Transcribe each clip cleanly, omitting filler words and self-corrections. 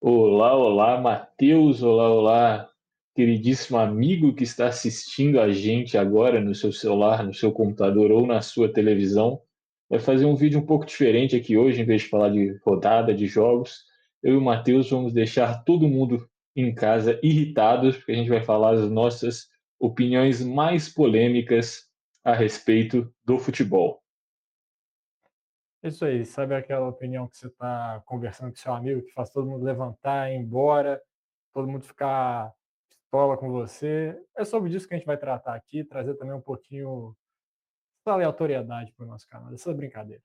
Olá, olá, Matheus, olá, olá, queridíssimo amigo que está assistindo a gente agora no seu celular, no seu computador ou na sua televisão. Vai fazer um vídeo um pouco diferente aqui hoje, em vez de falar de rodada, de jogos. Eu e o Matheus vamos deixar todo mundo em casa irritados, porque a gente vai falar as nossas opiniões mais polêmicas a respeito do futebol. Isso aí, sabe aquela opinião que você está conversando com seu amigo, que faz todo mundo levantar, ir embora, todo mundo ficar pistola com você? É sobre isso que a gente vai tratar aqui, trazer também um pouquinho de aleatoriedade para o nosso canal, essa brincadeira.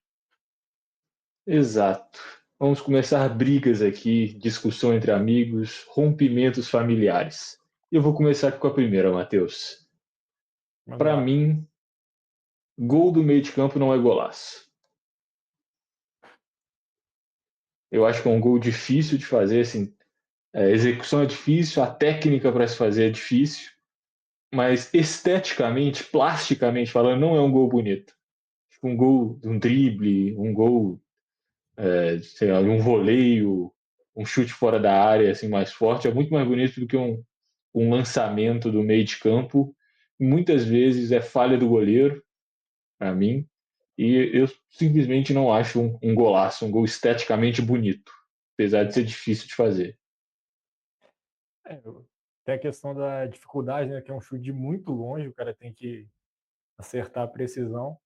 Exato. Vamos começar brigas aqui, discussão entre amigos, rompimentos familiares. Eu vou começar com a primeira, Matheus. Manda Para lá. mim, gol do meio de campo não é golaço. Eu acho que é um gol difícil de fazer, assim, a execução é difícil, a técnica para se fazer é difícil, mas esteticamente, plasticamente falando, não é um gol bonito. Um gol de um drible, um gol, sei lá, um voleio, um chute fora da área assim mais forte é muito mais bonito do que um lançamento do meio de campo. Muitas vezes é falha do goleiro, para mim, e eu simplesmente não acho um golaço, um gol esteticamente bonito, apesar de ser difícil de fazer. Tem a questão da dificuldade, né, que é um chute de muito longe, o cara tem que acertar a precisão,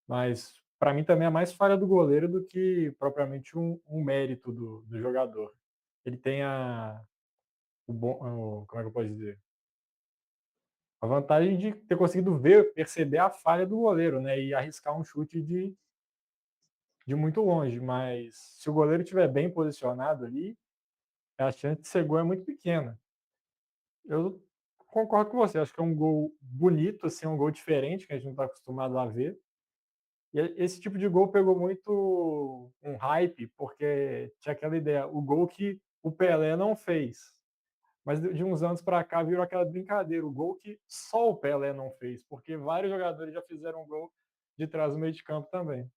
mas para mim também é mais falha do goleiro do que propriamente um mérito do jogador. Ele tem como é que eu posso dizer? A vantagem de ter conseguido ver, perceber a falha do goleiro, né? E arriscar um chute de muito longe. Mas se o goleiro estiver bem posicionado ali, a chance de ser gol é muito pequena. Eu concordo com você, acho que é um gol bonito, assim, um gol diferente, que a gente não está acostumado a ver. E esse tipo de gol pegou muito um hype, porque tinha aquela ideia, o gol que o Pelé não fez. Mas de uns anos para cá virou aquela brincadeira, o gol que só o Pelé não fez, porque vários jogadores já fizeram gol de trás do meio de campo também.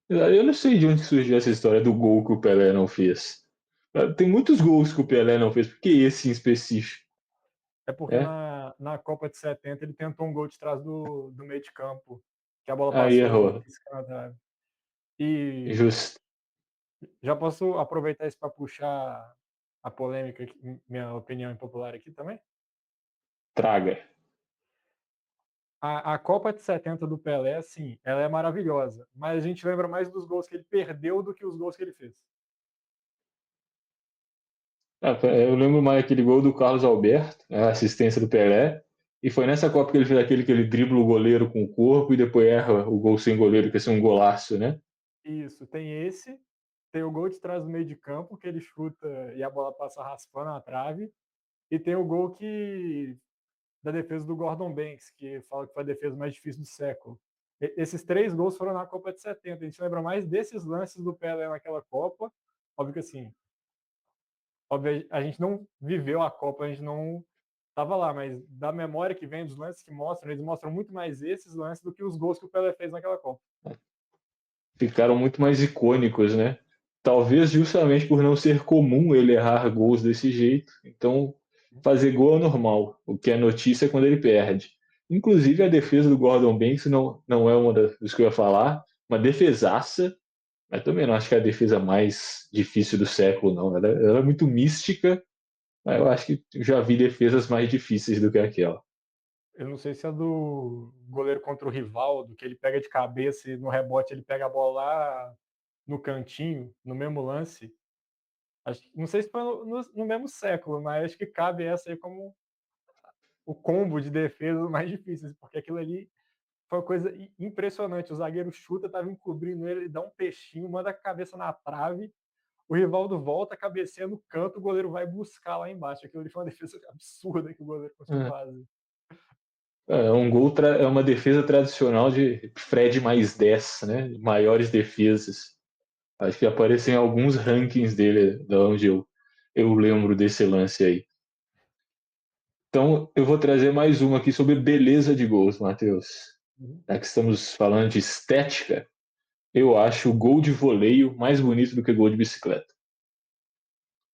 Eu não sei de onde surgiu essa história do gol que o Pelé não fez. Tem muitos gols que o Pelé não fez, porque esse em específico, É porque né? na Copa de 70 ele tentou um gol de trás do meio de campo, que a bola Aí passou errou. riscando a trave. E Justo. já posso aproveitar isso para puxar a polêmica, minha opinião impopular aqui também? Traga. A Copa de 70 do Pelé, sim, ela é maravilhosa, mas a gente lembra mais dos gols que ele perdeu do que os gols que ele fez. Eu lembro mais aquele gol do Carlos Alberto, né, a assistência do Pelé, e foi nessa Copa que ele fez aquele que ele dribla o goleiro com o corpo e depois erra o gol sem goleiro, que é um golaço, né? Isso, tem esse, tem o gol de trás do meio de campo, que ele chuta e a bola passa raspando a trave, e tem o gol da defesa do Gordon Banks, que fala que foi a defesa mais difícil do século. Esses três gols foram na Copa de 70. A gente lembra mais desses lances do Pelé naquela Copa. Óbvio que assim, óbvio, a gente não viveu a Copa, a gente não estava lá, mas da memória que vem dos lances que mostram, eles mostram muito mais esses lances do que os gols que o Pelé fez naquela Copa. Ficaram muito mais icônicos, né? Talvez justamente por não ser comum ele errar gols desse jeito. Então, fazer gol é normal. O que é notícia é quando ele perde. Inclusive, a defesa do Gordon Banks não é uma dos que eu ia falar. Uma defesaça, mas também não acho que é a defesa mais difícil do século, não. Ela é muito mística, mas eu acho que já vi defesas mais difíceis do que aquela. Eu não sei se é do goleiro contra o Rivaldo, que ele pega de cabeça e no rebote ele pega a bola lá no cantinho, no mesmo lance. Não sei se foi no mesmo século, mas acho que cabe essa aí como o combo de defesas mais difíceis, porque aquilo ali foi uma coisa impressionante. O zagueiro chuta, estava encobrindo ele, ele dá um peixinho, manda a cabeça na trave, o Rivaldo volta, cabeceia no canto, o goleiro vai buscar lá embaixo. Aquilo ali foi uma defesa absurda que o goleiro conseguiu É, fazer. é uma defesa tradicional de Fred mais 10, né? Maiores defesas. Acho que aparecem alguns rankings dele, da onde eu lembro desse lance aí. Então, eu vou trazer mais uma aqui sobre beleza de gols, Matheus. Uhum. Já que estamos falando de estética, eu acho o gol de voleio mais bonito do que gol de bicicleta.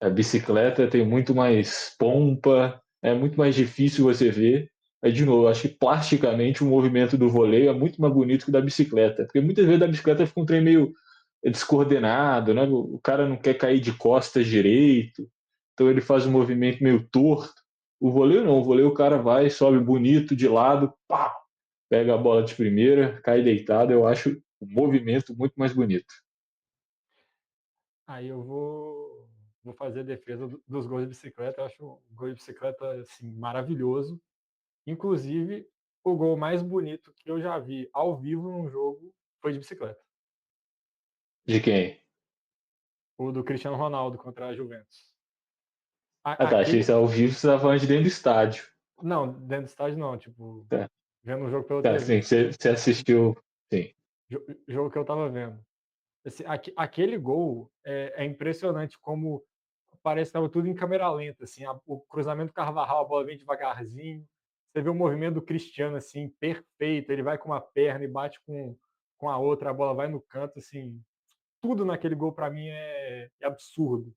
A bicicleta tem muito mais pompa, é muito mais difícil você ver. Aí, de novo, acho que plasticamente o movimento do voleio é muito mais bonito que o da bicicleta. Porque muitas vezes da bicicleta fica um trem meio descoordenado, né? O cara não quer cair de costas direito, então ele faz um movimento meio torto. O voleio não, o voleio o cara vai, sobe bonito de lado, pá, pega a bola de primeira, cai deitado. Eu acho o movimento muito mais bonito. Aí eu vou fazer a defesa dos gols de bicicleta. Eu acho o gol de bicicleta assim, maravilhoso. Inclusive, o gol mais bonito que eu já vi ao vivo num jogo foi de bicicleta. De quem? O do Cristiano Ronaldo contra a Juventus. Ah, tá. Achei que Aquele. você ao vivo, você estava falando de dentro do estádio. Não, dentro do estádio não, tipo, Tá, vendo o jogo pela tá, sim, TV. você assistiu, sim. Jogo que eu tava vendo. Assim, aquele gol é impressionante como parece que estava tudo em câmera lenta, assim, o cruzamento do Carvajal, a bola vem devagarzinho, você vê o movimento do Cristiano, assim, perfeito, ele vai com uma perna e bate com a outra, a bola vai no canto, assim, tudo naquele gol para mim é absurdo.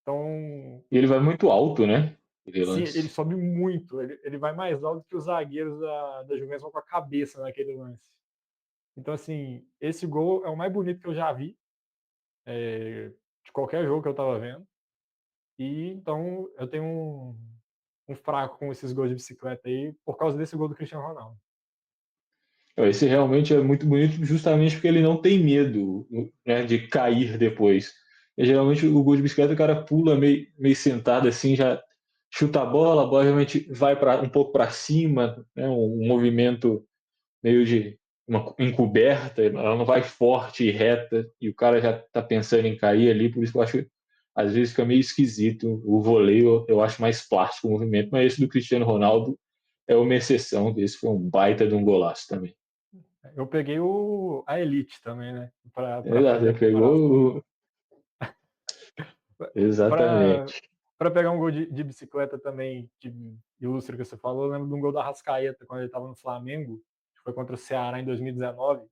Então, E ele vai muito alto, né? Aquele sim, ele lance. sobe muito, ele vai mais alto que os zagueiros da Juventus vão com a cabeça naquele lance. Então, assim, esse gol é o mais bonito que eu já vi, de qualquer jogo que eu tava vendo. E então eu tenho um fraco com esses gols de bicicleta aí por causa desse gol do Cristiano Ronaldo. Esse realmente é muito bonito, justamente porque ele não tem medo, né, de cair depois. E, geralmente o gol de bicicleta, o cara pula meio sentado assim, já chuta a bola realmente vai um pouco para cima, né, um movimento meio de uma encoberta, ela não vai forte e reta, e o cara já está pensando em cair ali, por isso que eu acho que às vezes fica meio esquisito. O voleio eu acho mais plástico o movimento, mas esse do Cristiano Ronaldo é uma exceção, esse foi um baita de um golaço também. Eu peguei a Elite também, né? Para Exato, fazer a ele comparação. pegou Para exatamente. pegar um gol de bicicleta também, que ilustra o que você falou, eu lembro de um gol da Rascaeta, quando ele estava no Flamengo, que foi contra o Ceará em 2019.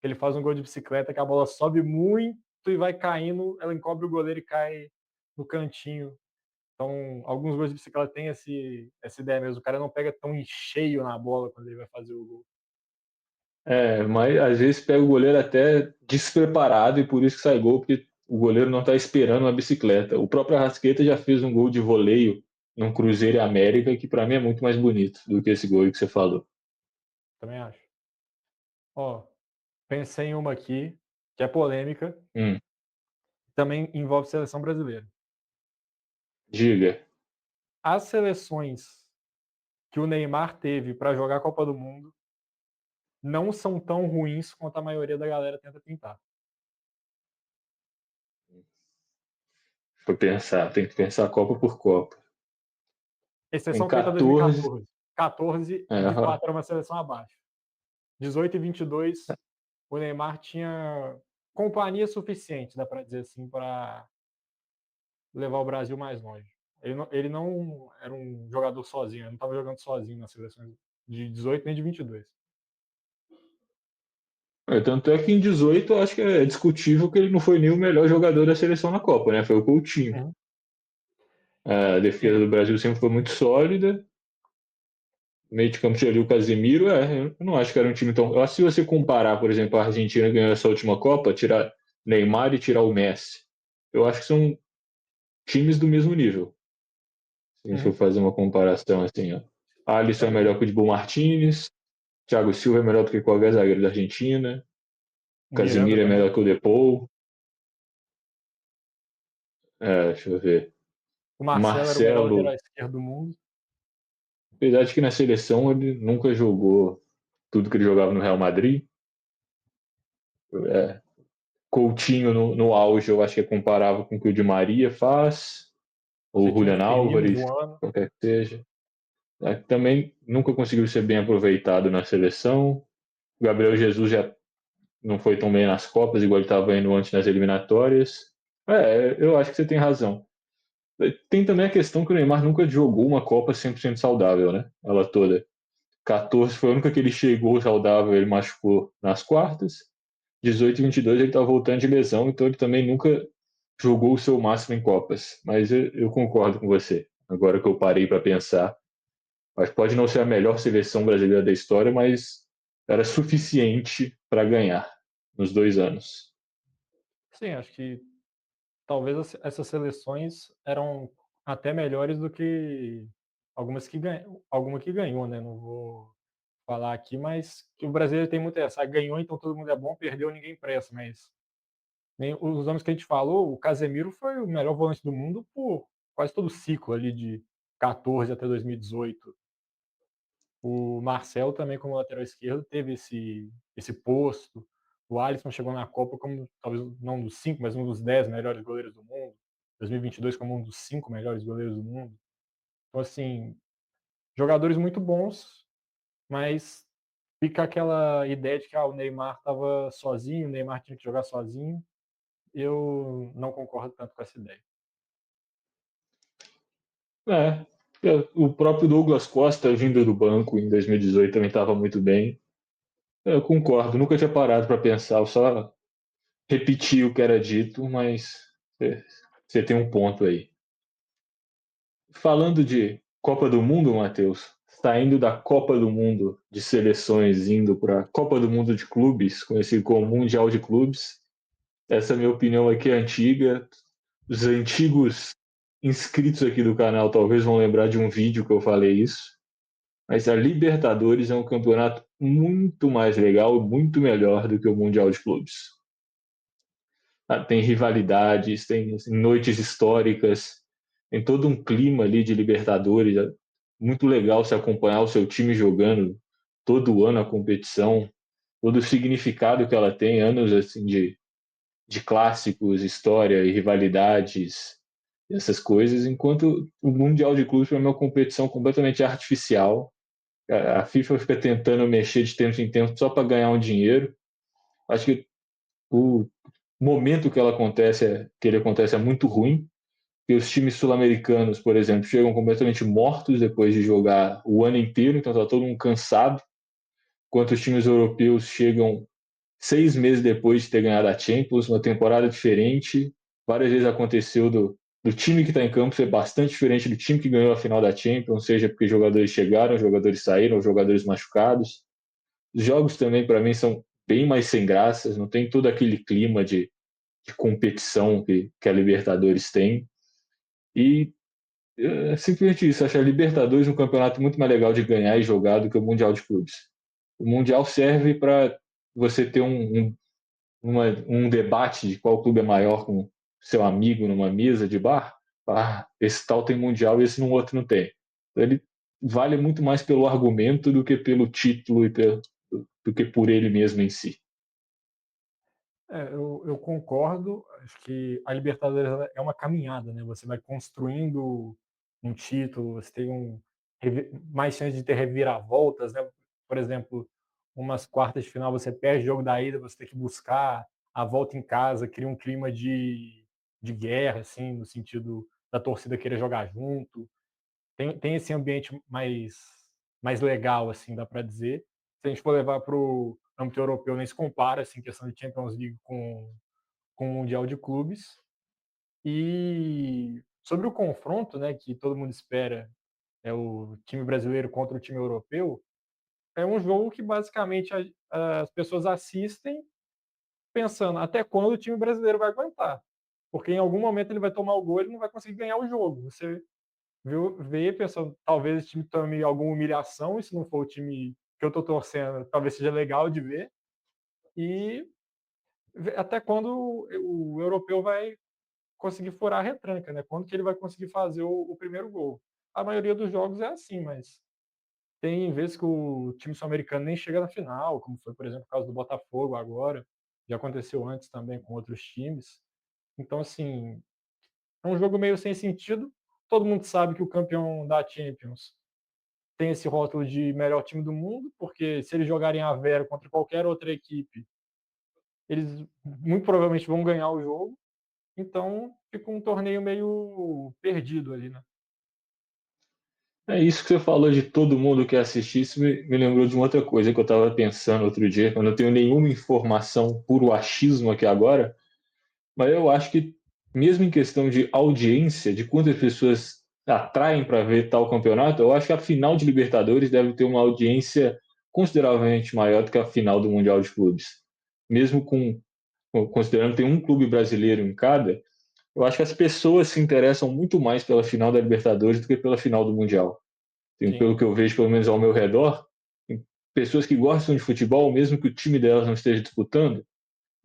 Ele faz um gol de bicicleta que a bola sobe muito e vai caindo, ela encobre o goleiro e cai no cantinho. Então, alguns gols de bicicleta têm essa ideia mesmo. O cara não pega tão em cheio na bola quando ele vai fazer o gol. Mas às vezes pega o goleiro até despreparado e por isso que sai gol, porque o goleiro não está esperando uma bicicleta. O próprio Arrascaeta já fez um gol de voleio num Cruzeiro e América, que para mim é muito mais bonito do que esse gol que você falou. Também acho. Ó, pensei em uma aqui, que é polêmica, Hum, também envolve seleção brasileira. diga. As seleções que o Neymar teve para jogar a Copa do Mundo não são tão ruins quanto a maioria da galera tenta pintar. Foi pensar, tem que pensar Copa por Copa. Em Exceção feita 14, 2014. 14, de aham, fato, era uma seleção abaixo. 18 e 22, o Neymar tinha companhia suficiente, dá para dizer assim, para levar o Brasil mais longe. Ele não era um jogador sozinho, ele não estava jogando sozinho nas seleções de 18 nem de 22. tanto é que em 18 eu acho que é discutível que ele não foi nem o melhor jogador da seleção na Copa, né? Foi o Coutinho. Uhum. A defesa Sim. do Brasil sempre foi muito sólida. Meio de campo tinha ali o Casemiro, eu não acho que era um time tão. Eu acho que se você comparar, por exemplo, a Argentina ganhou essa última Copa, tirar Neymar e tirar o Messi, eu acho que são times do mesmo nível. Se a gente for Uhum. fazer uma comparação assim, ó. Alisson É, é melhor que o Dibu Martinez, Thiago Silva é melhor do que qualquer zagueiro da Argentina, Miranda Casemiro é também. melhor que o Depou, deixa eu ver. O Marcelo era o melhor lateral Marcelo, esquerdo do mundo. apesar de que na seleção ele nunca jogou tudo que ele jogava no Real Madrid. É, Coutinho no auge, eu acho que é comparável com o que o Di Maria faz, ou Você o tinha o Julian Firmino Álvares, voando. qualquer que seja. Também nunca conseguiu ser bem aproveitado na seleção. O Gabriel Jesus já não foi tão bem nas Copas, igual ele estava indo antes nas eliminatórias. Eu acho que você tem razão. Tem também a questão que o Neymar nunca jogou uma Copa 100% saudável, né? Ela toda. 14 foi a única que ele chegou saudável, ele machucou nas quartas. 18 e 22 ele tá voltando de lesão, então ele também nunca jogou o seu máximo em Copas. Mas eu concordo com você. Agora que eu parei para pensar, mas pode não ser a melhor seleção brasileira da história, mas era suficiente para ganhar nos 2 anos. Sim, acho que talvez essas seleções eram até melhores do que alguma que ganhou, né? Não vou falar aqui, mas que o brasileiro tem muito essa, ganhou, então todo mundo é bom, perdeu, ninguém presta, mas nem os nomes que a gente falou, o Casemiro foi o melhor volante do mundo por quase todo o ciclo ali de 14 até 2018. O Marcelo também, como lateral esquerdo, teve esse posto. O Alisson chegou na Copa como talvez não um dos 5, mas um dos 10 melhores goleiros do mundo. 2022 como um dos 5 melhores goleiros do mundo. Então, assim, jogadores muito bons, mas fica aquela ideia de que o Neymar estava sozinho, o Neymar tinha que jogar sozinho. Eu não concordo tanto com essa ideia. É, o próprio Douglas Costa, vindo do banco em 2018, também estava muito bem. Eu concordo, nunca tinha parado para pensar, eu só repeti o que era dito, mas você tem um ponto aí. Falando de Copa do Mundo, Matheus, saindo da Copa do Mundo de seleções, indo para a Copa do Mundo de clubes, conhecido como Mundial de Clubes, essa minha opinião aqui é antiga. Os antigos inscritos aqui do canal talvez vão lembrar de um vídeo que eu falei isso. Mas a Libertadores é um campeonato muito mais legal, muito melhor do que o Mundial de Clubes. Tem rivalidades, tem assim, noites históricas, tem todo um clima ali de Libertadores. É muito legal se acompanhar o seu time jogando todo ano a competição, todo o significado que ela tem, anos assim de clássicos, história e rivalidades, essas coisas, enquanto o Mundial de Clubes é uma competição completamente artificial. A FIFA fica tentando mexer de tempo em tempo só para ganhar um dinheiro. Acho que o momento que ele acontece é muito ruim, porque os times sul-americanos, por exemplo, chegam completamente mortos depois de jogar o ano inteiro, então está todo mundo cansado, enquanto os times europeus chegam 6 meses depois de ter ganhado a Champions, uma temporada diferente. Várias vezes aconteceu do time que está em campo ser bastante diferente do time que ganhou a final da Champions, seja porque jogadores chegaram, jogadores saíram, jogadores machucados. Os jogos também, para mim, são bem mais sem graças, não tem todo aquele clima de competição que a Libertadores tem. E simplesmente isso, acho a Libertadores um campeonato muito mais legal de ganhar e jogar do que o Mundial de Clubes. O Mundial serve para você ter um debate de qual clube é maior com seu amigo numa mesa de bar. Esse tal tem Mundial e esse no outro não tem. Então, ele vale muito mais pelo argumento do que pelo título e do que por ele mesmo em si. Eu concordo. Acho que a Libertadores é uma caminhada, né? Você vai construindo um título, você tem mais chance de ter reviravoltas, né? Por exemplo, umas quartas de final, você perde o jogo da ida, você tem que buscar a volta em casa, cria um clima de guerra, assim, no sentido da torcida querer jogar junto. Tem esse ambiente mais legal, assim, dá para dizer. Se a gente for levar para o âmbito europeu, nem se compara, assim, questão de Champions League com o Mundial de Clubes. E sobre o confronto, né, que todo mundo espera, é o time brasileiro contra o time europeu, é um jogo que basicamente as pessoas assistem pensando até quando o time brasileiro vai aguentar. Porque em algum momento ele vai tomar o gol e ele não vai conseguir ganhar o jogo. Você ver pensando, talvez esse time tome alguma humilhação, e se não for o time que eu tô torcendo, talvez seja legal de ver. E até quando o europeu vai conseguir furar a retranca, né? Quando que ele vai conseguir fazer o primeiro gol. A maioria dos jogos é assim, mas tem vezes que o time sul-americano nem chega na final, como foi, por exemplo, o caso do Botafogo agora. Já aconteceu antes também com outros times. Então, assim, é um jogo meio sem sentido. Todo mundo sabe que o campeão da Champions tem esse rótulo de melhor time do mundo, porque se eles jogarem a Vera contra qualquer outra equipe, eles muito provavelmente vão ganhar o jogo. Então fica um torneio meio perdido ali, né? É isso que você falou de todo mundo que assistir, isso me lembrou de uma outra coisa que eu estava pensando outro dia. Eu não tenho nenhuma informação, puro achismo aqui agora, mas eu acho que mesmo em questão de audiência, de quantas pessoas atraem para ver tal campeonato, eu acho que a final de Libertadores deve ter uma audiência consideravelmente maior do que a final do Mundial de Clubes. Mesmo considerando que tem um clube brasileiro em cada, eu acho que as pessoas se interessam muito mais pela final da Libertadores do que pela final do Mundial. Sim. Pelo que eu vejo, pelo menos ao meu redor, pessoas que gostam de futebol, mesmo que o time delas não esteja disputando,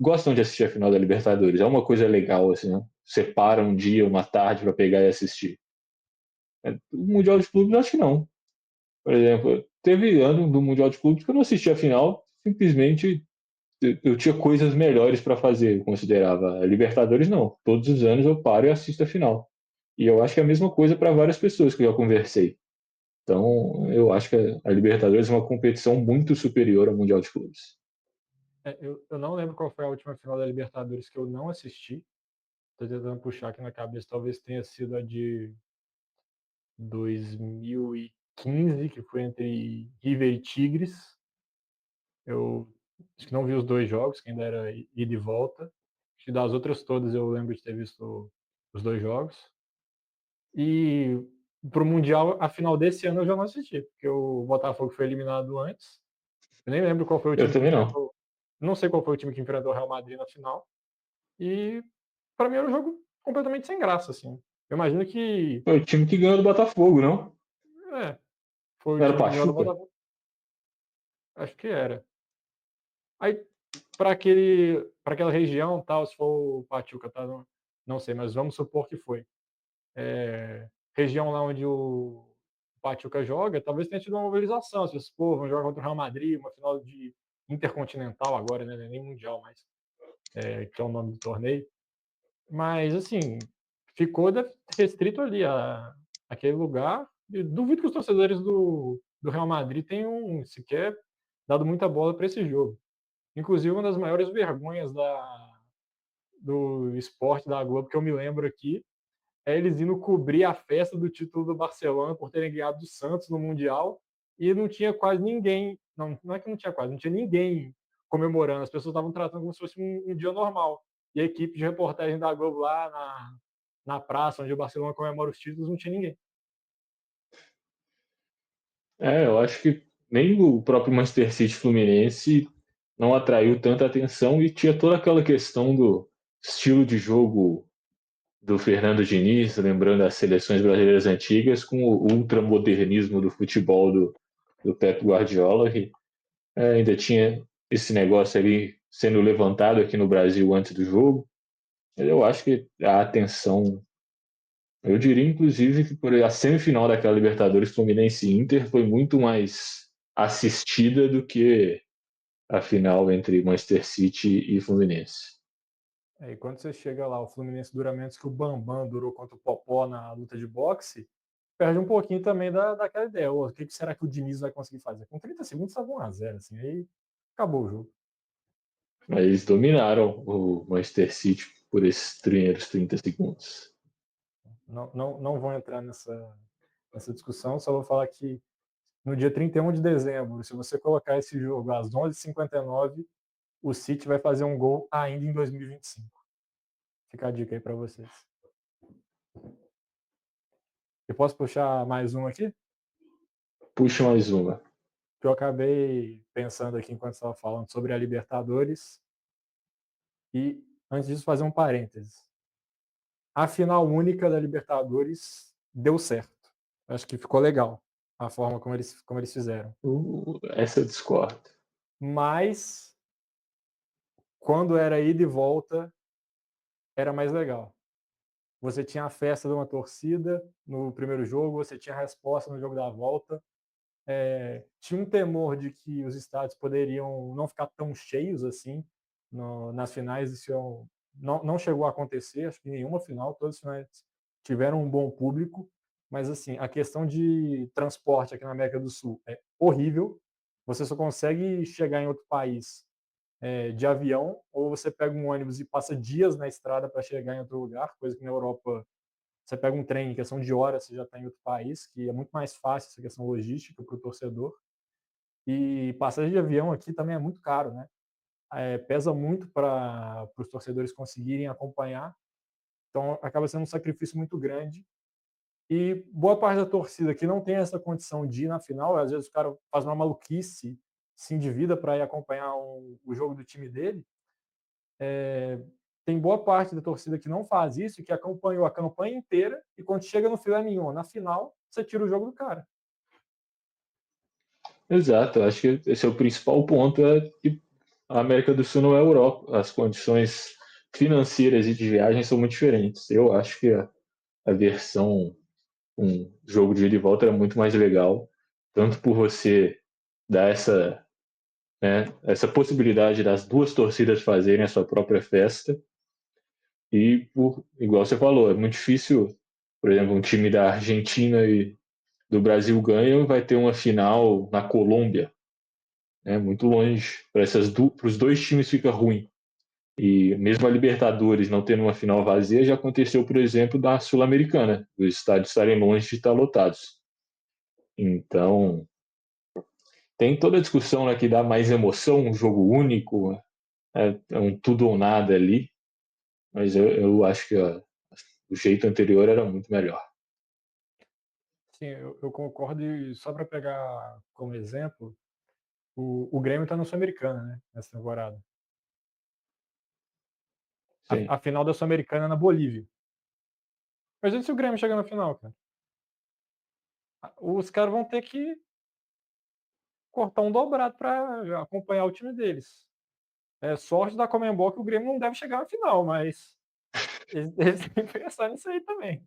gostam de assistir a final da Libertadores. É uma coisa legal, assim, né? Separa um dia, uma tarde para pegar e assistir. O Mundial de Clubes, acho que não. Por exemplo, teve ano do Mundial de Clubes que eu não assisti a final, simplesmente eu tinha coisas melhores para fazer, eu considerava. A Libertadores, não. Todos os anos eu paro e assisto a final. E eu acho que é a mesma coisa para várias pessoas que eu já conversei. Então, eu acho que a Libertadores é uma competição muito superior ao Mundial de Clubes. Eu não lembro qual foi a última final da Libertadores que eu não assisti. Tô tentando puxar aqui na cabeça, talvez tenha sido a de 2015, que foi entre River e Tigres. Eu acho que não vi os dois jogos, que ainda era ida e volta. Acho que das outras todas eu lembro de ter visto os dois jogos. E pro Mundial, a final desse ano eu já não assisti, porque o Botafogo foi eliminado antes. Eu nem lembro qual foi o Eu time que também não. enfrentou. Não sei qual foi o time que enfrentou o Real Madrid na final. E para mim era um jogo completamente sem graça, assim. Eu imagino que Foi o time que ganhou do Botafogo, não? é, foi o Não era o time que ganhou do Pachuca? Botafogo. Acho que era. Aí para aquela região, tal, se for o Pachuca, tá? Não sei, mas vamos supor que foi. Região lá onde o Pachuca joga, talvez tenha tido uma mobilização. Se pô, vão jogar contra o Real Madrid, uma final de Intercontinental agora, né? Nem Mundial mais, que é o nome do torneio. Mas, assim, ficou restrito ali aquele lugar. E duvido que os torcedores do Real Madrid tenham sequer dado muita bola para esse jogo. Inclusive, uma das maiores vergonhas do esporte da Globo que eu me lembro aqui é eles indo cobrir a festa do título do Barcelona por terem ganhado do Santos no Mundial e não tinha quase ninguém. Não, não é que não tinha quase, não tinha ninguém comemorando. As pessoas estavam tratando como se fosse um dia normal. E a equipe de reportagem da Globo lá na praça onde o Barcelona comemora os títulos não tinha ninguém. Eu acho que nem o próprio Manchester City Fluminense não atraiu tanta atenção e tinha toda aquela questão do estilo de jogo do Fernando Diniz, lembrando as seleções brasileiras antigas, com o ultramodernismo do futebol do Pep Guardiola, que ainda tinha esse negócio ali sendo levantado aqui no Brasil antes do jogo. Eu acho que a atenção, eu diria inclusive que por a semifinal daquela Libertadores Fluminense e Inter foi muito mais assistida do que a final entre Manchester City e Fluminense. E quando você chega lá, o Fluminense dura menos que o Bambam durou contra o Popó na luta de boxe, perde um pouquinho também daquela ideia. O que será que o Diniz vai conseguir fazer? Com 30 segundos estava 1-0, assim, aí acabou o jogo. Mas eles dominaram o Manchester City por esses primeiros 30 segundos. Não vou entrar nessa discussão, só vou falar que no dia 31 de dezembro, se você colocar esse jogo às 11h59, o City vai fazer um gol ainda em 2025. Fica a dica aí para vocês. Eu posso puxar mais um aqui? Puxa mais uma. Que eu acabei pensando aqui enquanto estava falando sobre a Libertadores. E antes disso, fazer um parênteses. A final única da Libertadores deu certo. Acho que ficou legal a forma como eles fizeram. Essa eu discordo. Mas quando era ida e volta, era mais legal. Você tinha a festa de uma torcida no primeiro jogo, você tinha a resposta no jogo da volta. Tinha um temor de que os estádios poderiam não ficar tão cheios assim nas finais. Isso não chegou a acontecer, acho que nenhuma final, todas as finais tiveram um bom público, mas assim, a questão de transporte aqui na América do Sul é horrível. Você só consegue chegar em outro país de avião, ou você pega um ônibus e passa dias na estrada para chegar em outro lugar, coisa que na Europa você pega um trem em questão de horas, você já está em outro país, que é muito mais fácil essa questão logística para o torcedor. E passagem de avião aqui também é muito caro, né? Pesa muito para os torcedores conseguirem acompanhar. Então acaba sendo um sacrifício muito grande. E boa parte da torcida que não tem essa condição de ir na final, às vezes o cara faz uma maluquice, se endivida para ir acompanhar o jogo do time dele. Tem boa parte da torcida que não faz isso e que acompanhou a campanha inteira e quando chega no filé mignon, na final, você tira o jogo do cara. Exato, eu acho que esse é o principal ponto, é que a América do Sul não é a Europa. As condições financeiras e de viagem são muito diferentes. Eu acho que a versão um jogo de ida e volta era muito mais legal, tanto por você dar essa possibilidade das duas torcidas fazerem a sua própria festa, e por, igual você falou, é muito difícil, por exemplo, um time da Argentina e do Brasil ganham, vai ter uma final na Colômbia, né, muito longe, para os dois times fica ruim. E mesmo a Libertadores não tendo uma final vazia, já aconteceu, por exemplo, da Sul-Americana, os estádios estarem longe de estar lotados. Então, tem toda a discussão, né, que dá mais emoção, um jogo único, é um tudo ou nada ali, mas eu acho que o jeito anterior era muito melhor. Sim, eu concordo e só para pegar como exemplo, o Grêmio está na Sul-Americana, né, nessa temporada. Sim. A final da Sul-Americana é na Bolívia. Imagina se o Grêmio chegar na final, cara. Os caras vão ter que cortar um dobrado para acompanhar o time deles. É sorte da Comembol que o Grêmio não deve chegar na final, mas eles têm que pensar nisso aí também.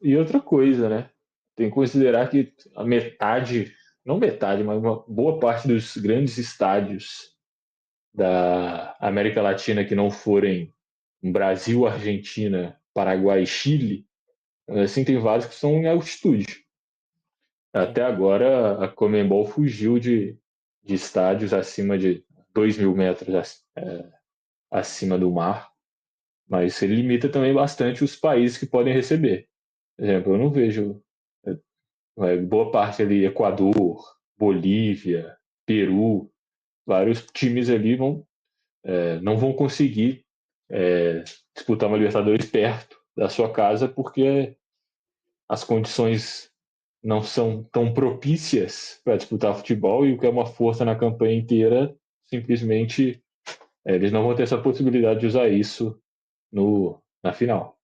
E outra coisa, né? Tem que considerar que a metade, não metade, mas uma boa parte dos grandes estádios da América Latina que não forem Brasil, Argentina, Paraguai e Chile, assim, tem vários que são em altitude. Sim. Até agora, a Conmebol fugiu de estádios acima de 2.000 metros acima do mar, mas ele limita também bastante os países que podem receber. Por exemplo, eu não vejo boa parte ali, Equador, Bolívia, Peru, vários times ali não vão conseguir é, disputar uma Libertadores perto da sua casa porque as condições não são tão propícias para disputar futebol e o que é uma força na campanha inteira, simplesmente eles não vão ter essa possibilidade de usar isso na final.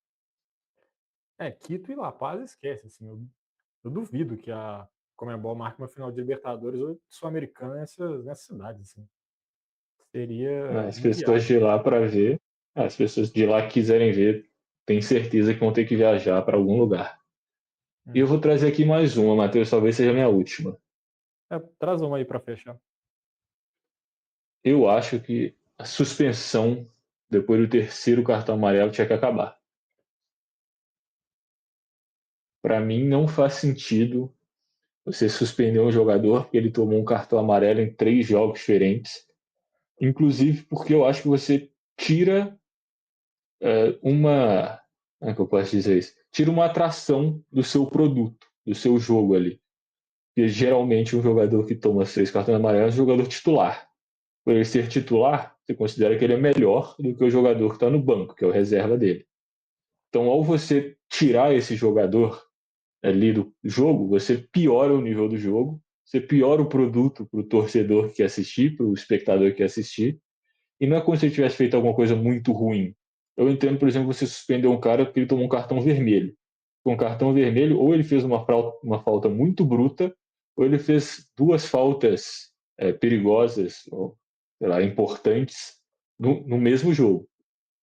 Quito e La Paz esquece, assim, eu duvido que a Comembol marque uma final de Libertadores ou Sul-Americana nessas cidades, assim. Seria As pessoas inviável. de lá para ver, as pessoas de lá que quiserem ver, tem certeza que vão ter que viajar para algum lugar. E eu Uhum. vou trazer aqui mais uma, Matheus, talvez seja a minha última. Traz uma aí para fechar. Eu acho que a suspensão depois do terceiro cartão amarelo tinha que acabar. Para mim, não faz sentido você suspender um jogador porque ele tomou um cartão amarelo em 3 jogos diferentes. Inclusive porque eu acho que você tira uma. Como é que eu posso dizer isso? Tira uma atração do seu produto, do seu jogo ali. Porque geralmente um jogador que toma 6 cartões amarelos é um jogador titular. Por ele ser titular, você considera que ele é melhor do que o jogador que está no banco, que é o reserva dele. Então, ao você tirar esse jogador ali do jogo, você piora o nível do jogo, você piora o produto para o torcedor que quer assistir, para o espectador que quer assistir, e não é como se ele tivesse feito alguma coisa muito ruim. Eu entendo, por exemplo, você suspender um cara porque ele tomou um cartão vermelho. Com um cartão vermelho, ou ele fez uma falta muito bruta, ou ele fez 2 faltas perigosas, ou, sei lá, importantes no mesmo jogo.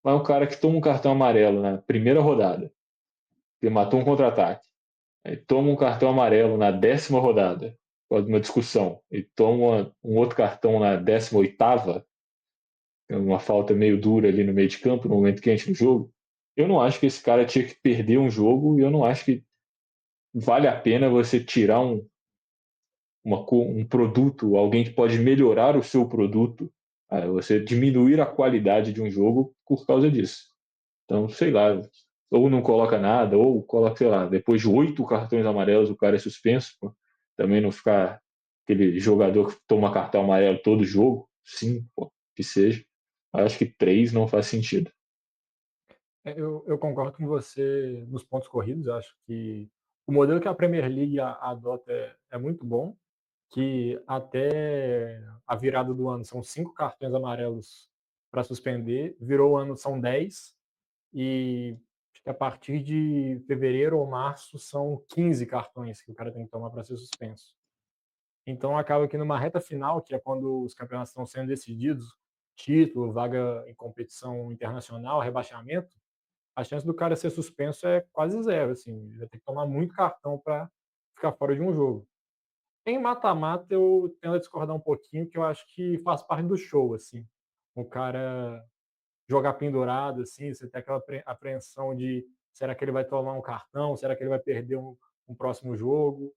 Mas o cara que toma um cartão amarelo na primeira rodada, que matou um contra-ataque, aí toma um cartão amarelo na 10ª rodada, pode uma discussão, e toma um outro cartão na 18ª, uma falta meio dura ali no meio de campo, no momento quente do jogo, eu não acho que esse cara tinha que perder um jogo e eu não acho que vale a pena você tirar um produto, alguém que pode melhorar o seu produto, você diminuir a qualidade de um jogo por causa disso. Então, sei lá, ou não coloca nada, ou coloca, sei lá, depois de 8 cartões amarelos o cara é suspenso, pô. Também não ficar aquele jogador que toma cartão amarelo todo jogo, 5, pô, que seja. Acho que 3 não faz sentido. Eu concordo com você nos pontos corridos. Eu acho que o modelo que a Premier League adota é muito bom, que até a virada do ano são 5 cartões amarelos para suspender, virou o ano são 10, e acho que a partir de fevereiro ou março são 15 cartões que o cara tem que tomar para ser suspenso. Então acaba que numa reta final, que é quando os campeonatos estão sendo decididos, título, vaga em competição internacional, rebaixamento, a chance do cara ser suspenso é quase zero, assim, ele vai ter que tomar muito cartão para ficar fora de um jogo. Em mata-mata eu tendo a discordar um pouquinho, que eu acho que faz parte do show, assim. O cara jogar pendurado, assim, você tem aquela apreensão de será que ele vai tomar um cartão, será que ele vai perder um próximo jogo.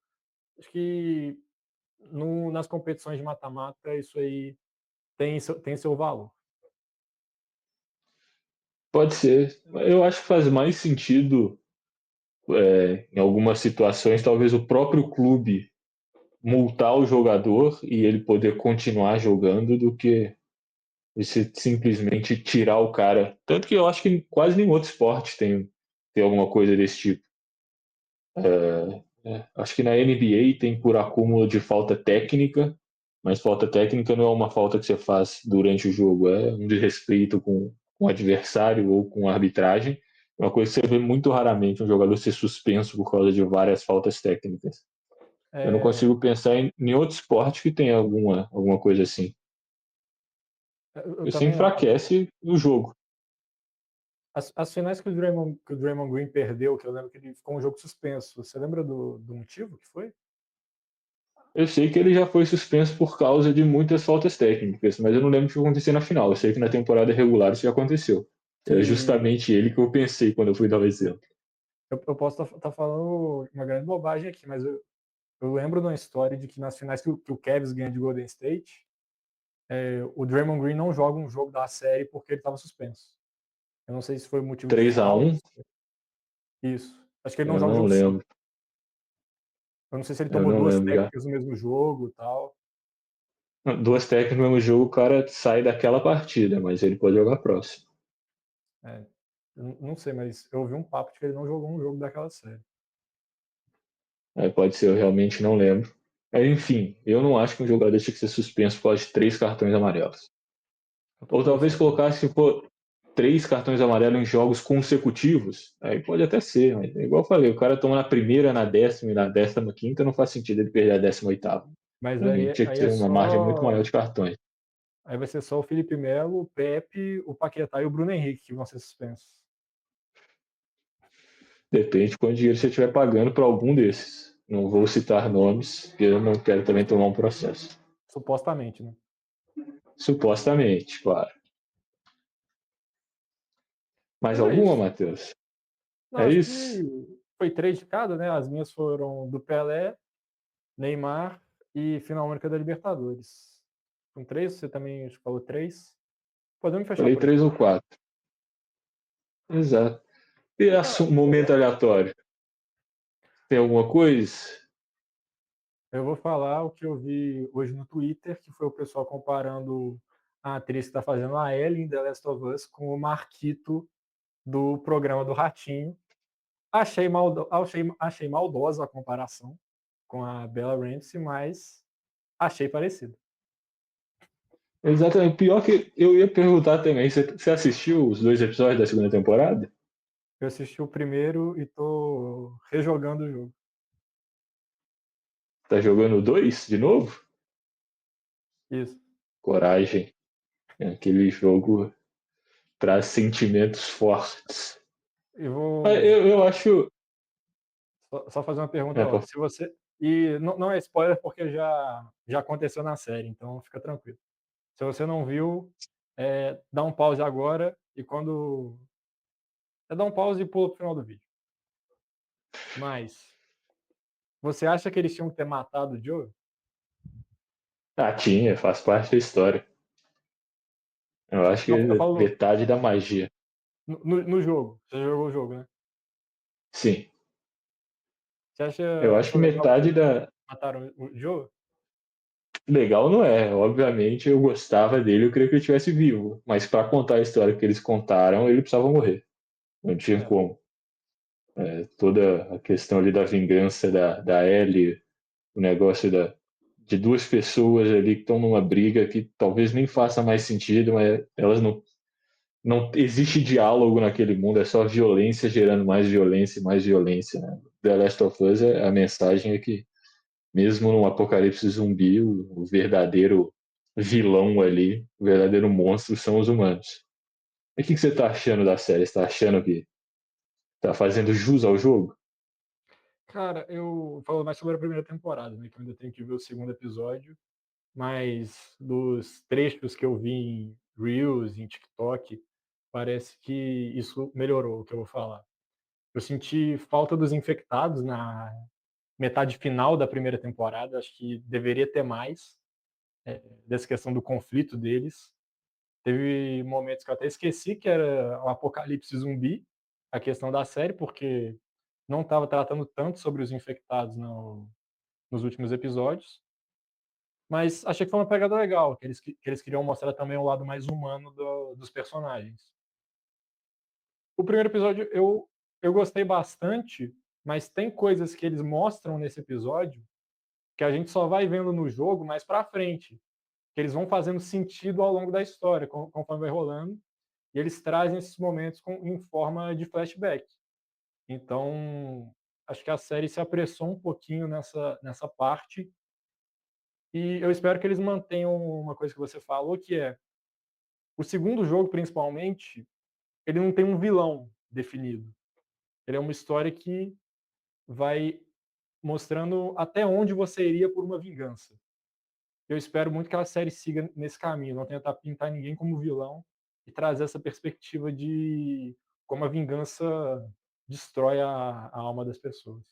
Acho que nas competições de mata-mata isso aí tem seu valor. Pode ser. Eu acho que faz mais sentido, em algumas situações, talvez o próprio clube multar o jogador e ele poder continuar jogando do que você simplesmente tirar o cara. Tanto que eu acho que quase nenhum outro esporte tem alguma coisa desse tipo. Acho que na NBA tem por acúmulo de falta técnica, mas falta técnica não é uma falta que você faz durante o jogo, é um desrespeito com o adversário ou com a arbitragem. É uma coisa que você vê muito raramente um jogador ser suspenso por causa de várias faltas técnicas. Eu não É, consigo pensar em outro esporte que tenha alguma coisa assim. eu Isso também acho. enfraquece o jogo. As finais que o Draymond Green perdeu, que eu lembro que ele ficou um jogo suspenso. Você lembra do motivo que foi? Eu sei que ele já foi suspenso por causa de muitas faltas técnicas, mas eu não lembro o que aconteceu na final. Eu sei que na temporada regular isso já aconteceu. É Que justamente ele que eu pensei quando eu fui dar o exemplo. eu posso estar falando uma grande bobagem aqui, mas eu lembro de uma história de que nas finais que o Cavs ganha de Golden State, o Draymond Green não joga um jogo da série porque ele estava suspenso. Eu não sei se foi motivo de 3 a falta. 1 Isso. Acho que ele não eu joga o não jogo seguinte. lembro. Eu não sei se ele Eu tomou não duas lembro já. técnicas no mesmo jogo e tal. Duas técnicas no mesmo jogo, o cara sai daquela partida, mas ele pode jogar próximo. É, eu não sei, mas eu ouvi um papo de que ele não jogou um jogo daquela série. Pode ser, eu realmente não lembro. Enfim, eu não acho que um jogador tinha que ser suspenso por causa de 3 cartões amarelos. Eu tô Ou com talvez você também. colocasse, pô, 3 cartões amarelos em jogos consecutivos, aí pode até ser, mas igual eu falei, o cara toma na primeira, na décima e na 15ª, não faz sentido ele perder a 18ª. Mas Para mim, aí, tinha que aí é ter uma margem muito só. maior de cartões. Aí vai ser só o Felipe Melo, o Pepe, o Paquetá e o Bruno Henrique que vão ser suspensos. Depende de quanto dinheiro você estiver pagando para algum desses. Não vou citar nomes, porque eu não quero também tomar um processo. Supostamente, né? Supostamente, claro. Mais Mas é alguma, isso. Matheus? Não, É acho isso. que foi 3 de cada, né? As minhas foram do Pelé, Neymar e final única da Libertadores. Com 3, você também falou 3. Podemos fechar Falei por aqui. 3 ou 4. Exato. E Ah, momento aleatório? Tem alguma coisa? eu vou falar o que eu vi hoje no Twitter, que foi o pessoal comparando a atriz que está fazendo a Ellie em The Last of Us com o Marquito do programa do Ratinho. Achei maldosa a comparação com a Bella Ramsey, mas achei parecido. Exatamente. Pior que eu ia perguntar também, você assistiu os 2 episódios da segunda temporada? Eu assisti o primeiro e tô rejogando o jogo. Tá jogando o 2 de novo? Isso. Coragem. Aquele jogo traz sentimentos fortes. Eu Mas vou eu acho. só fazer uma pergunta, ó. Pô, Se você e não é spoiler porque já aconteceu na série, então fica tranquilo. Se você não viu, dá um pause agora e quando dá um pause e pula pro final do vídeo. Mas você acha que eles tinham que ter matado o Joe? tinha, faz parte da história. Eu acho que Não, eu é falo metade da magia. no jogo. Você jogou o jogo, né? Sim. Você acha, Eu acho que achou legal que metade da. mataram o Joe? Legal não é. Obviamente eu gostava dele, eu queria que ele estivesse vivo. Mas para contar a história que eles contaram, ele precisava morrer. Não tinha É. como. Toda a questão ali da vingança da Ellie, o negócio de duas pessoas ali que estão numa briga que talvez nem faça mais sentido, mas elas não existe diálogo naquele mundo, é só violência gerando mais violência e mais violência, né? The Last of Us, a mensagem é que mesmo num apocalipse zumbi, o verdadeiro vilão ali, o verdadeiro monstro são os humanos. E o que você está achando da série? Você está achando que está fazendo jus ao jogo? Cara, eu falo mais sobre a primeira temporada, né, que eu ainda tenho que ver o segundo episódio, mas dos trechos que eu vi em reels, em TikTok, parece que isso melhorou, o que eu vou falar. Eu senti falta dos infectados na metade final da primeira temporada, acho que deveria ter mais, dessa questão do conflito deles. Teve momentos que eu até esqueci que era o apocalipse zumbi, a questão da série, porque não estava tratando tanto sobre os infectados nos últimos episódios. Mas achei que foi uma pegada legal, que eles queriam mostrar também o lado mais humano dos personagens. O primeiro episódio eu gostei bastante, mas tem coisas que eles mostram nesse episódio que a gente só vai vendo no jogo mais pra frente, que eles vão fazendo sentido ao longo da história, conforme vai rolando, e eles trazem esses momentos em forma de flashback. Então, acho que a série se apressou um pouquinho nessa parte, e eu espero que eles mantenham uma coisa que você falou, que é o segundo jogo, principalmente, ele não tem um vilão definido. Ele é uma história que vai mostrando até onde você iria por uma vingança. Eu espero muito que a série siga nesse caminho, não tentar pintar ninguém como vilão e trazer essa perspectiva de como a vingança destrói a alma das pessoas.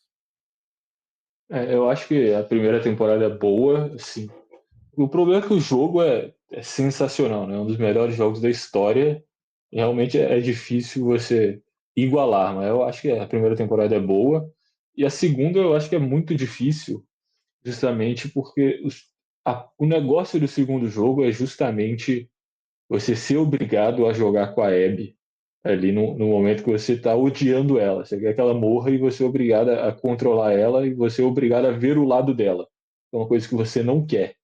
Eu acho que a primeira temporada é boa, sim. O problema é que o jogo é sensacional, né? É um dos melhores jogos da história. E realmente é difícil você igualar, mas eu acho que a primeira temporada é boa. E a segunda eu acho que é muito difícil, justamente porque o negócio do segundo jogo é justamente você ser obrigado a jogar com a Abby ali no momento que você está odiando ela. Você quer que ela morra e você é obrigado a controlar ela e você é obrigado a ver o lado dela. É uma coisa que você não quer.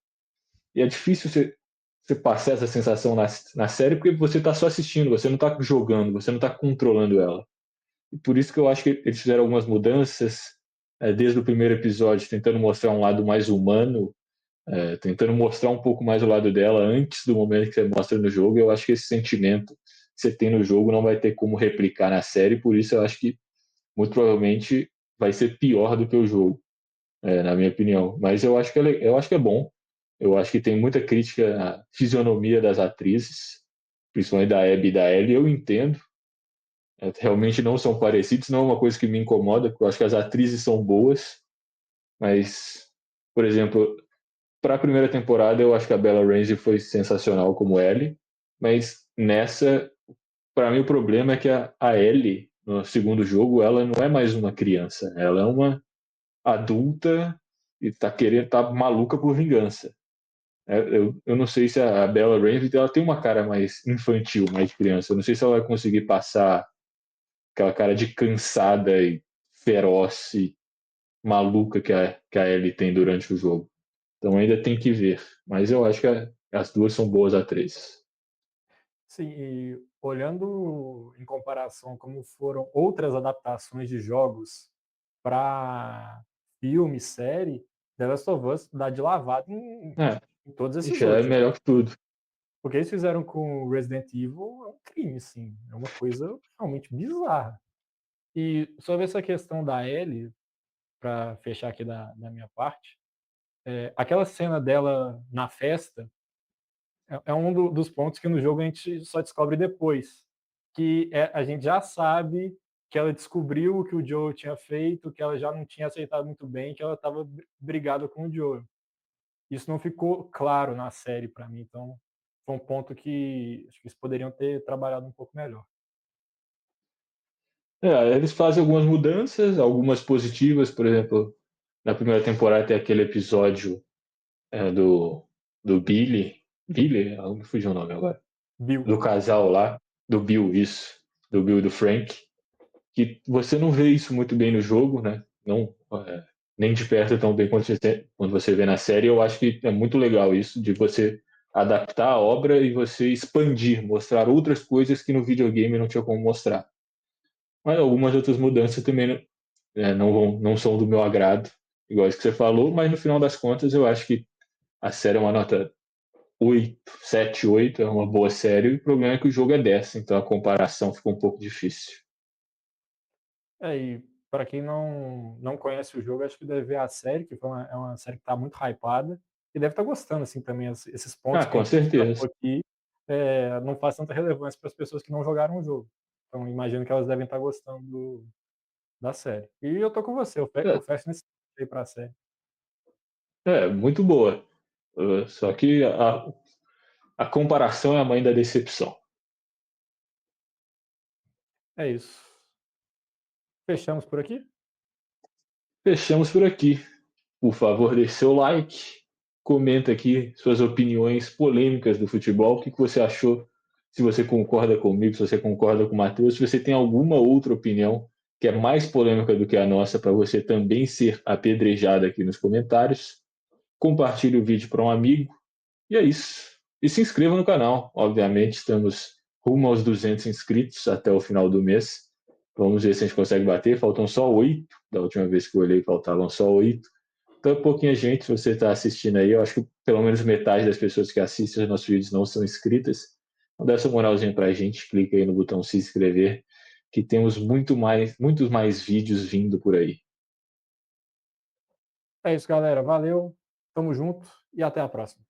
E é difícil você passar essa sensação na série porque você está só assistindo, você não está jogando, você não está controlando ela. E por isso que eu acho que eles fizeram algumas mudanças desde o primeiro episódio, tentando mostrar um lado mais humano, tentando mostrar um pouco mais o lado dela antes do momento que você mostra no jogo. Eu acho que esse sentimento que você tem no jogo não vai ter como replicar na série, por isso eu acho que muito provavelmente vai ser pior do que o jogo, na minha opinião. Mas eu acho que é bom. Eu acho que tem muita crítica à fisionomia das atrizes, principalmente da Abby e da Ellie. Eu entendo, realmente não são parecidos, não é uma coisa que me incomoda, porque eu acho que as atrizes são boas, mas, por exemplo, para a primeira temporada eu acho que a Bella Ramsey foi sensacional como Ellie, mas nessa, para mim o problema é que a Ellie, no segundo jogo, ela não é mais uma criança, ela é uma adulta e tá maluca por vingança. Eu não sei se a Bella Ramsey ela tem uma cara mais infantil, mais de criança. Eu não sei se ela vai conseguir passar aquela cara de cansada e feroz e maluca que a Ellie tem durante o jogo. Então ainda tem que ver. Mas eu acho que as duas são boas atrizes. Sim, e olhando em comparação como foram outras adaptações de jogos para filme, série, The Last of Us dá de lavada É, em todos esses já é outros. melhor que tudo. O que eles fizeram com Resident Evil é um crime, assim. É uma coisa realmente bizarra. E sobre essa questão da Ellie, para fechar aqui da minha parte, aquela cena dela na festa é um dos pontos que no jogo a gente só descobre depois. Que a gente já sabe que ela descobriu o que o Joe tinha feito, que ela já não tinha aceitado muito bem, que ela estava brigada com o Joe. Isso não ficou claro na série para mim, então foi um ponto que acho que eles poderiam ter trabalhado um pouco melhor. Eles fazem algumas mudanças, algumas positivas, por exemplo, na primeira temporada tem aquele episódio do Billy. Billy? Me fugiu o nome agora. Bill. Do casal lá, do Bill, isso. Do Bill e do Frank. que você não vê isso muito bem no jogo, né? Não, nem de perto tão bem quando você vê na série. Eu acho que é muito legal isso, de você adaptar a obra e você expandir, mostrar outras coisas que no videogame não tinha como mostrar. Mas algumas outras mudanças também não são do meu agrado, igual isso que você falou, mas no final das contas eu acho que a série é uma nota 8, 7, 8, é uma boa série, e o problema é que o jogo é 10, então a comparação ficou um pouco difícil. E para quem não conhece o jogo, acho que deve ver a série, que é uma série que está muito hypada, e deve estar gostando, assim, também. Esses pontos Ah, que a com gente certeza. destacou aqui, não faz tanta relevância para as pessoas que não jogaram o jogo. Então, imagino que elas devem estar gostando da série. E eu tô com você, eu É, fecho nesse aí para a série. muito boa. Só que a comparação é a mãe da decepção. É isso. Fechamos por aqui? Fechamos por aqui. Por favor, deixe seu like, comenta aqui suas opiniões polêmicas do futebol, o que você achou, se você concorda comigo, se você concorda com o Matheus, se você tem alguma outra opinião que é mais polêmica do que a nossa, para você também ser apedrejado aqui nos comentários. Compartilhe o vídeo para um amigo. E é isso. E se inscreva no canal. Obviamente, estamos rumo aos 200 inscritos até o final do mês. Vamos ver se a gente consegue bater. Faltam só 8. Da última vez que eu olhei, faltavam só 8. Então, é pouquinha gente. Se você está assistindo aí, eu acho que pelo menos metade das pessoas que assistem os nossos vídeos não são inscritas. Então, dá essa moralzinha para a gente. Clica aí no botão se inscrever, que temos muitos mais vídeos vindo por aí. É isso, galera. Valeu, tamo junto e até a próxima.